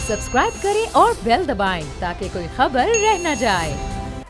Subscribe करें और bell दबाएं ताकि कोई खबर रह न जाए।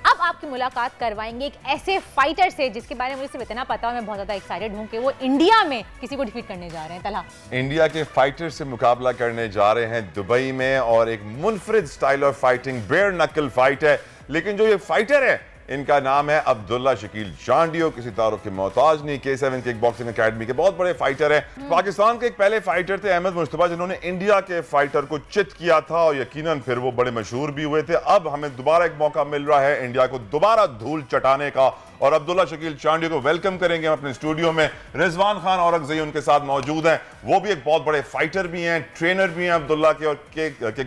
अब आपकी मुलाकात करवाएंगे एक ऐसे फाइटर से जिसके बारे में मुझे सिर्फ इतना पता है, मैं बहुत ज्यादा एक्साइटेड हूँ कि वो इंडिया में किसी को डिफीट करने जा रहे हैं। तला इंडिया के फाइटर से मुकाबला करने जा रहे हैं दुबई में और एक मुनफरिद स्टाइल ऑफ फाइटिंग बेयर नकल फाइट है। लेकिन जो ये फाइटर है इनका नाम है अब्दुल्ला शकील चांडियो, किसी तारुफ के मोहताज नहीं। K7 किक बॉक्सिंग अकेडमी के बहुत बड़े फाइटर हैं। पाकिस्तान के एक पहले फाइटर थे अहमद मुश्तबा, जिन्होंने इंडिया के फाइटर को चित किया था और यकीनन फिर वो बड़े मशहूर भी हुए थे। अब हमें दोबारा एक मौका मिल रहा है इंडिया को दोबारा धूल चटाने का और अब्दुल्ला शकील चांडियो को वेलकम करेंगे हम अपने स्टूडियो में। रिजवान खान औरंगज़ई उनके साथ मौजूद हैं, वो भी एक बहुत बड़े फाइटर भी हैं, ट्रेनर भी हैं अब्दुल्ला के, और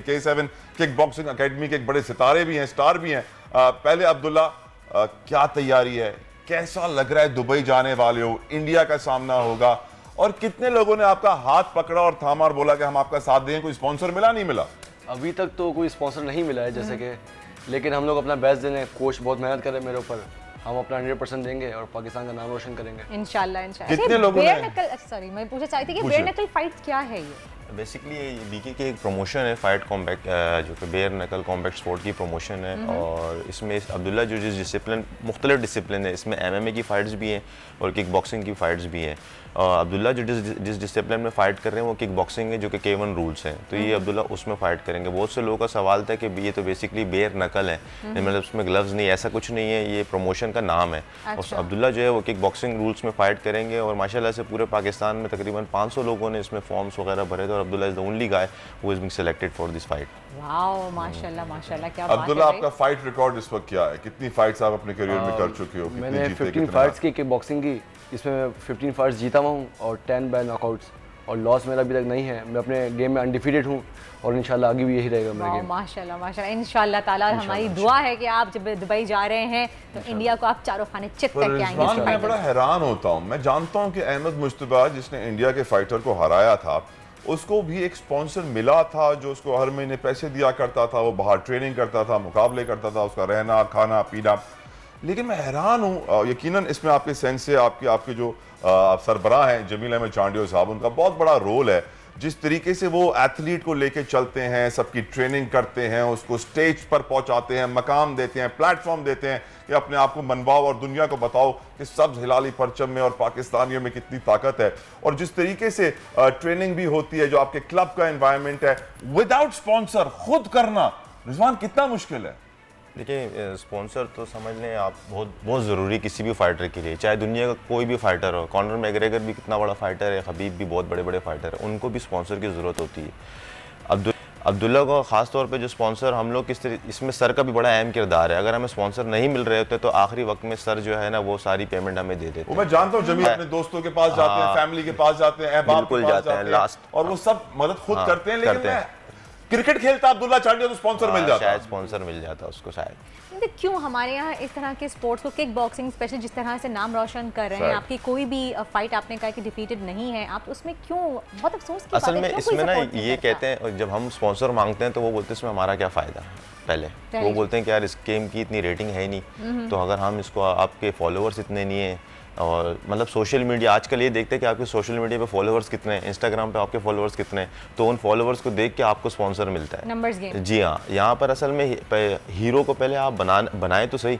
K7 किक बॉक्सिंग अकेडमी के एक बड़े सितारे भी हैं, स्टार भी हैं। पहले अब्दुल्ला, क्या तैयारी है, कैसा लग रहा है दुबई जाने वाले हो, इंडिया का सामना होगा, और कितने लोगों ने आपका हाथ पकड़ा और थामा और बोला कि हम आपका साथ दें? कोई स्पॉन्सर मिला, नहीं मिला? अभी तक तो कोई स्पॉन्सर नहीं मिला है जैसे कि, लेकिन हम लोग अपना बेस्ट दे रहे हैं। कोच बहुत मेहनत कर रहे हैं मेरे ऊपर, हम अपना 100% देंगे और पाकिस्तान का नाम रोशन करेंगे इंशाल्लाह। कितने लोगों ने सॉरी मैं पूछना चाहती थी कि बेयर नकल फाइट क्या है? ये बेसिकली ये बीके की एक प्रमोशन है, फाइट कॉम्बैक्ट, जो कि बेयर नकल कॉम्बैक्ट स्पोर्ट की प्रमोशन है। और इसमें अब्दुल्ला जो जिस डिसिप्लिन, मुख्तलिफ डिसिप्लिन है, इसमें MMA की फ़ाइट्स भी हैं और किक बॉक्सिंग की फ़ाइट्स भी हैं। अब्दुल्ला जो जिस डिसिप्लिन में फ़ाइट कर रहे हैं वो किक बॉक्सिंग है, जो कि K1 रूल्स हैं, तो ये अब्दुल्ला उसमें फ़ाइट करेंगे। बहुत से लोगों का सवाल था कि ये तो बेसिकली बेयर नकल है, मतलब उसमें ग्लव्स नहीं, ऐसा कुछ नहीं है, ये प्रमोशन का नाम है। अच्छा। अब्दुल्ला जो है वो किक बॉक्सिंग रूल्स में फ़ाइट करेंगे और माशाल्लाह से पूरे पाकिस्तान में तकरीबन 500 लोगों ने इसमें फॉर्म्स वगैरह भरे थे और Abdullah is the only guy who is being selected for this fight. Wow, माशाल्लाह माशाल्लाह, क्या बात है। अब्दुल्ला, आपका फाइट रिकॉर्ड इस वक्त क्या है? कितनी फाइट्स आप अपने करियर में कर चुके हो? मैंने 15 फाइट्स की किक बॉक्सिंग की, इसमें मैं 15 फाइट्स जीता हुआ हूँ और 10 बाय नॉकआउट्स, और लॉस मेरा अभी तक नहीं है। मैं अपने गेम में अनडिफीटेड हूँ और इंशाल्लाह आगे भी यही रहेगा मेरा गेम। माशाल्लाह माशाल्लाह, इंशाल्लाह ताला। और हमारी दुआ है कि आप जब दुबई जा रहे हैं तो इंडिया को आप चारों खाने चित करके आएंगे। मैं बड़ा हैरान होता हूँ, मैं जानता हूँ कि अहमद मुश्तबा जिसने इंडिया के फाइटर को हराया था, उसको भी एक स्पॉन्सर मिला था जो उसको हर महीने पैसे दिया करता था, वो बाहर ट्रेनिंग करता था, मुकाबले करता था, उसका रहना खाना पीना। लेकिन मैं हैरान हूँ, यकीनन इसमें आपके सेंस से आपके जो सरबराह हैं जमील अहमद चांडियो साहब, उनका बहुत बड़ा रोल है। जिस तरीके से वो एथलीट को लेके चलते हैं, सबकी ट्रेनिंग करते हैं, उसको स्टेज पर पहुंचाते हैं, मकाम देते हैं, प्लेटफॉर्म देते हैं कि अपने आप को मनवाओ और दुनिया को बताओ कि सब्ज हिलाली परचम में और पाकिस्तानियों में कितनी ताकत है। और जिस तरीके से ट्रेनिंग भी होती है, जो आपके क्लब का एनवायरनमेंट है, विदाउट स्पॉन्सर खुद करना, रिजवान, कितना मुश्किल है? देखिए, स्पॉन्सर तो समझ लें आप बहुत ज़रूरी किसी भी फाइटर के लिए, चाहे दुनिया का कोई भी फाइटर हो। कॉनर मैग्रेगर भी कितना बड़ा फाइटर है, खबीब भी बहुत बड़े बड़े फाइटर है, उनको भी स्पॉन्सर की ज़रूरत होती है। अब्दुल्ला को ख़ास तौर पे जो स्पॉन्सर, हम लोग किस तरह, इसमें सर का भी बड़ा अहम किरदार है। अगर हमें स्पॉन्सर नहीं मिल रहे होते तो आखिरी वक्त में सर जो है ना वो सारी पेमेंट हमें दे देते हैं। मैं जानता हूँ जमील अपने दोस्तों के पास जाते हैं, फैमिली के पास जाते हैं, अहबाब के पास जाते हैं लास्ट, और वो सब मदद खुद करते हैं। लेकिन क्रिकेट खेलता अब्दुल्ला चांडियो तो स्पॉन्सर मिल जाता, शायद स्पॉन्सर मिल जाता उसको शायद। क्यों हमारे यहाँ इस तरह के स्पोर्ट्स को, किक बॉक्सिंग स्पेशली जिस तरह से नाम रोशन कर रहे हैं, आपकी कोई भी फाइट आपने कहा कि डिफीटेड नहीं है, आप उसमें क्यों, बहुत अफसोस की असल में इसमें ना ये कहते हैं, जब हम स्पॉन्सर मांगते हैं तो वो बोलते हैं इसमें हमारा क्या फ़ायदा। पहले वो बोलते हैं कि यार इस गेम की इतनी रेटिंग है नहीं, तो अगर हम इसको, आपके फॉलोअर्स इतने नहीं हैं, और मतलब सोशल मीडिया आजकल ये देखते हैं कि आपके सोशल मीडिया पे फॉलोअर्स कितने हैं, इंस्टाग्राम पे आपके फॉलोअर्स कितने हैं, तो उन फॉलोअर्स को देख के आपको स्पॉन्सर मिलता है, नंबर्स गेम। जी हाँ, यहाँ पर असल में हीरो को पहले आप बनाए तो सही।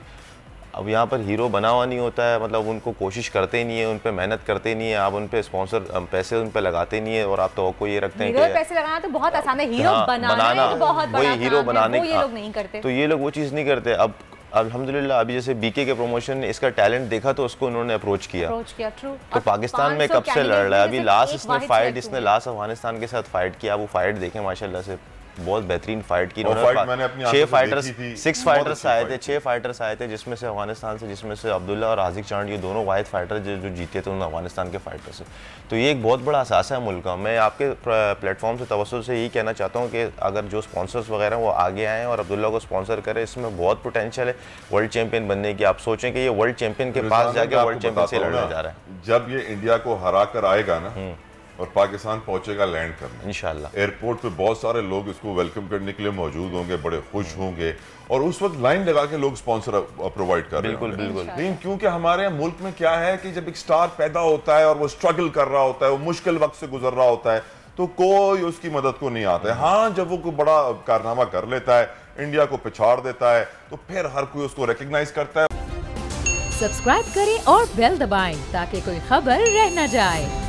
अब यहाँ पर हीरो बना हुआ नहीं होता है, मतलब उनको कोशिश करते ही नहीं है, उन पर मेहनत करते ही नहीं है, आप उन पर स्पॉन्सर पैसे उन पर लगाते नहीं है, और आप तो ये रखते हैं कि पैसे लगाना तो बहुत आसान है, हीरो बनाना तो बहुत बड़ा वही हीरो बनाने, ये लोग नहीं करते, तो ये लोग वो चीज़ नहीं करते। अब अल्हम्दुलिल्लाह अभी जैसे बीके के प्रमोशन ने इसका टैलेंट देखा तो उसको उन्होंने अप्रोच किया। ट्रू। तो पाकिस्तान में कब से लड़ रहा है, अभी लास्ट इसने लास्ट अफगानिस्तान के साथ फाइट किया, वो फाइट देखें माशाल्लाह से बहुत बेहतरीन फाइट की। 6 फाइटर्स 6 फाइटर्स आए थे, 6 फाइटर्स आए थे, जिसमें से अफगानिस्तान से, जिसमें से अब्दुल्ला और हाजिक चांडियो दोनों वाहिद फाइटर जो जीते थे उन अफगानिस्तान के फाइटर से। तो ये एक बहुत बड़ा असासा है मुल्क का। मैं आपके प्लेटफॉर्म से तवज्जो से यही कहना चाहता हूँ कि अगर जो स्पॉन्सर्स वगैरह वो आगे आएँ और अब्दुल्ला को स्पॉन्सर करें, इसमें बहुत पोटेंशियल है वर्ल्ड चैंपियन बनने की। आप सोचें कि ये वर्ल्ड चैंपियन के पास जाके वर्ल्ड चैंपियन से लड़ने जा रहा है। जब ये इंडिया को हरा कर आएगा ना और पाकिस्तान पहुंचेगा लैंड करने, इंशाल्लाह एयरपोर्ट पे बहुत सारे लोग इसको वेलकम करने के लिए मौजूद होंगे, बड़े खुश होंगे, और उस वक्त लाइन लगा के लोग स्पॉन्सर प्रोवाइड कर रहे हैं। बिल्कुल बिल्कुल। लेकिन क्योंकि हमारे मुल्क में क्या है कि जब एक स्टार पैदा होता है और वो स्ट्रगल कर रहा होता है, वो मुश्किल वक्त से गुजर रहा होता है, तो कोई उसकी मदद को नहीं आता है। हाँ, जब वो कोई बड़ा कारनामा कर लेता है, इंडिया को पिछाड़ देता है, तो फिर हर कोई उसको रिकॉग्नाइज करता है। सब्सक्राइब करें और बेल दबाएं ताकि कोई खबर रह न जाए।